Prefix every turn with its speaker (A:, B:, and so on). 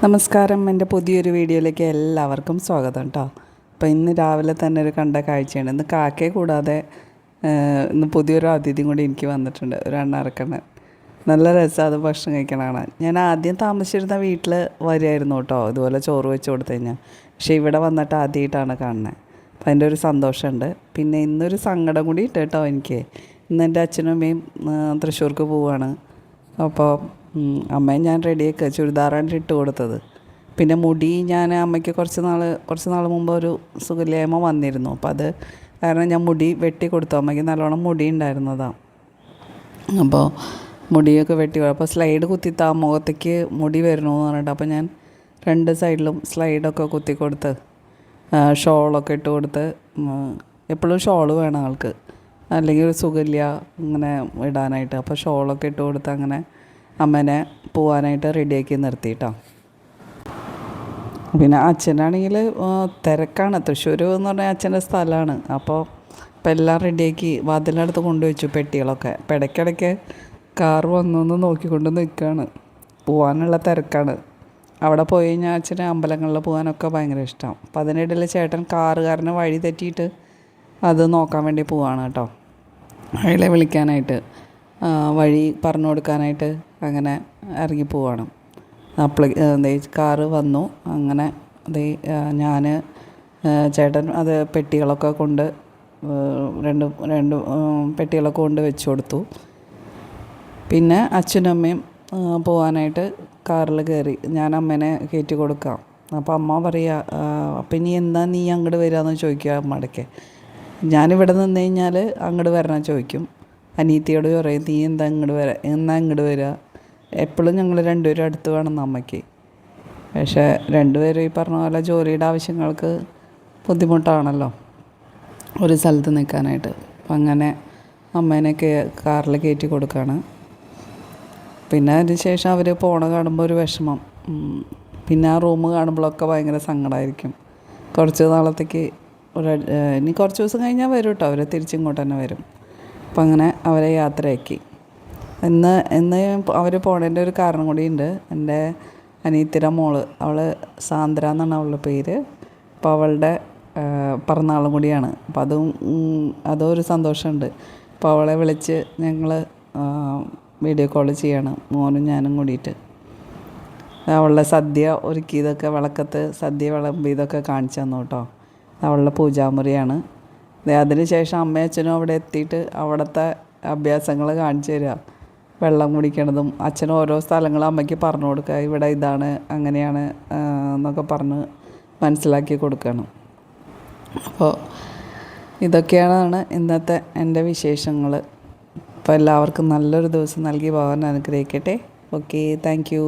A: നമസ്കാരം, എൻ്റെ പുതിയൊരു വീഡിയോയിലേക്ക് എല്ലാവർക്കും സ്വാഗതം കേട്ടോ. അപ്പോൾ ഇന്ന് രാവിലെ തന്നെ ഒരു കണ്ട കാഴ്ചയാണ്. ഇന്ന് കാക്കയെ കൂടാതെ ഇന്ന് പുതിയൊരു അതിഥിയും കൂടി എനിക്ക് വന്നിട്ടുണ്ട്, ഒരു അണ്ണാറക്കണ്ണൻ. നല്ല രസമാണ് അത് ഭക്ഷണം കഴിക്കണതാണ്. ഞാൻ ആദ്യം താമസിച്ചിരുന്ന വീട്ടിൽ വരുമായിരുന്നു കേട്ടോ, ഇതുപോലെ ചോറ് വെച്ച് കൊടുത്തു കഴിഞ്ഞാൽ. പക്ഷേ ഇവിടെ വന്നിട്ട് ആദ്യമായിട്ടാണ് കാണുന്നത്. അപ്പോൾ അതിൻ്റെ ഒരു സന്തോഷമുണ്ട്. പിന്നെ ഇന്നൊരു സങ്കടം കൂടി ഇട്ട് കേട്ടോ എനിക്ക്. ഇന്ന് എൻ്റെ അച്ഛനും അമ്മയും തൃശ്ശൂർക്ക് പോവുകയാണ്. അപ്പോൾ അമ്മയെ ഞാൻ റെഡിയാക്കുക, ചുരിദാറാണ് ഇട്ട് കൊടുത്തത്. പിന്നെ മുടി ഞാൻ അമ്മയ്ക്ക് കുറച്ച് നാൾ മുമ്പ് ഒരു സുഖമില്ലായ്മ വന്നിരുന്നു. അപ്പോൾ അത് കാരണം ഞാൻ മുടി വെട്ടി കൊടുത്തു. അമ്മയ്ക്ക് നല്ലോണം മുടി ഉണ്ടായിരുന്നതാണ്. അപ്പോൾ മുടിയൊക്കെ വെട്ടി, അപ്പോൾ സ്ലൈഡ് കുത്തിത്താ മുഖത്തേക്ക് മുടി വരണമെന്ന് പറഞ്ഞിട്ട് അപ്പോൾ ഞാൻ 2 സൈഡിലും സ്ലൈഡൊക്കെ കുത്തി കൊടുത്ത് ഷോളൊക്കെ ഇട്ട് കൊടുത്ത്. എപ്പോഴും ഷോള് വേണം ആൾക്ക്, അല്ലെങ്കിൽ ഒരു സുഖമില്ല ഇങ്ങനെ ഇടാനായിട്ട്. അപ്പോൾ ഷോളൊക്കെ ഇട്ട് കൊടുത്ത് അങ്ങനെ അമ്മേനെ പോകാനായിട്ട് റെഡിയാക്കി നിർത്തി കേട്ടോ. പിന്നെ അച്ഛനാണെങ്കിൽ തിരക്കാണ്. തൃശ്ശൂർ എന്ന് പറഞ്ഞാൽ അച്ഛൻ്റെ സ്ഥലമാണ്. അപ്പോൾ ഇപ്പം എല്ലാം റെഡിയാക്കി വാതിലിനടുത്ത് കൊണ്ടുവച്ചു പെട്ടികളൊക്കെ. അപ്പം ഇടയ്ക്കിടയ്ക്ക് കാർ വന്നൊന്ന് നോക്കിക്കൊണ്ട് നിൽക്കുകയാണ്. പോകാനുള്ള തിരക്കാണ്. അവിടെ പോയി കഴിഞ്ഞാൽ അച്ഛന് അമ്പലങ്ങളിൽ പോകാനൊക്കെ ഭയങ്കര ഇഷ്ടമാണ്. അപ്പം അതിനിടയിൽ ചേട്ടൻ കാറുകാരനെ വഴി തെറ്റിയിട്ട് അത് നോക്കാൻ വേണ്ടി പോവാണ് കേട്ടോ. അയാളെ വിളിക്കാനായിട്ട്, വഴി പറഞ്ഞു കൊടുക്കാനായിട്ട് അങ്ങനെ ഇറങ്ങി പോവാണ്. കാറ് വന്നു. അങ്ങനെ ഞാൻ ചേട്ടൻ അത് പെട്ടികളൊക്കെ കൊണ്ട് രണ്ട് പെട്ടികളൊക്കെ കൊണ്ട് വെച്ച് കൊടുത്തു. പിന്നെ അച്ഛനും അമ്മയും പോകാനായിട്ട് കാറിൽ കയറി. ഞാൻ അമ്മേനെ കയറ്റി കൊടുക്കാം. അപ്പോൾ അമ്മ പറയുക, അപ്പം ഇനി എന്താ നീ അങ്ങോട്ട് വരികയെന്ന് ചോദിക്കുക അമ്മടയ്ക്ക്. ഞാനിവിടെ നിന്ന് കഴിഞ്ഞാൽ അങ്ങോട്ട് വരണം ചോദിക്കും. അനിയത്തിയോട് പറയും, നീ എന്താ ഇങ്ങോട്ട് വരിക. എപ്പോഴും ഞങ്ങൾ രണ്ടുപേരും അടുത്ത് വേണം അമ്മയ്ക്ക്. പക്ഷേ രണ്ടുപേരും ഈ പറഞ്ഞ പോലെ ജോലിയുടെ ആവശ്യങ്ങൾക്ക് ബുദ്ധിമുട്ടാണല്ലോ ഒരു സ്ഥലത്ത് നിൽക്കാനായിട്ട്. അപ്പം അങ്ങനെ അമ്മേനെ കാറിൽ കയറ്റി കൊടുക്കുകയാണ്. പിന്നെ അതിന് ശേഷം അവർ പോണ കാണുമ്പോൾ ഒരു വിഷമം. പിന്നെ ആ റൂം കാണുമ്പോഴൊക്കെ ഭയങ്കര സങ്കടമായിരിക്കും. കുറച്ച് നാളത്തേക്ക് ഇനി കുറച്ച് ദിവസം കഴിഞ്ഞാൽ വരും കേട്ടോ, അവർ തിരിച്ചിങ്ങോട്ട് തന്നെ വരും. അപ്പം അങ്ങനെ അവരെ യാത്രയാക്കി. ഇന്ന് അവർ പോണതിൻ്റെ ഒരു കാരണം കൂടിയുണ്ട്. എൻ്റെ അനിയത്തിയുടെ മോള്, അവൾ സാന്ദ്ര എന്നാണ് അവളുടെ പേര്. അപ്പോൾ അവളുടെ പിറന്നാളും കൂടിയാണ്. അപ്പം അതും ഒരു സന്തോഷമുണ്ട്. അപ്പോൾ അവളെ വിളിച്ച് ഞങ്ങൾ വീഡിയോ കോൾ ചെയ്യാണ്, മോനും ഞാനും കൂടിയിട്ട്. അവളുടെ സദ്യ ഒരുക്കിയതൊക്കെ, വിളക്കത്ത് സദ്യ വിളമ്പിയതൊക്കെ കാണിച്ചു തന്നു കേട്ടോ. അവളുടെ പൂജാമുറിയാണ്. അതിന് ശേഷം അമ്മയും അച്ഛനും അവിടെ എത്തിയിട്ട് അവിടുത്തെ അഭ്യാസങ്ങൾ കാണിച്ചു തരിക. വെള്ളം കുടിക്കണതും അച്ഛനും ഓരോ സ്ഥലങ്ങൾ അമ്മയ്ക്ക് പറഞ്ഞു കൊടുക്കുക. ഇവിടെ ഇതാണ്, അങ്ങനെയാണ് എന്നൊക്കെ പറഞ്ഞ് മനസ്സിലാക്കി കൊടുക്കണം. അപ്പോൾ ഇതൊക്കെയാണ് ഇന്നത്തെ എൻ്റെ വിശേഷങ്ങൾ. അപ്പോൾ എല്ലാവർക്കും നല്ലൊരു ദിവസം നൽകി ഭഗവാൻ അനുഗ്രഹിക്കട്ടെ. Okay, thank you.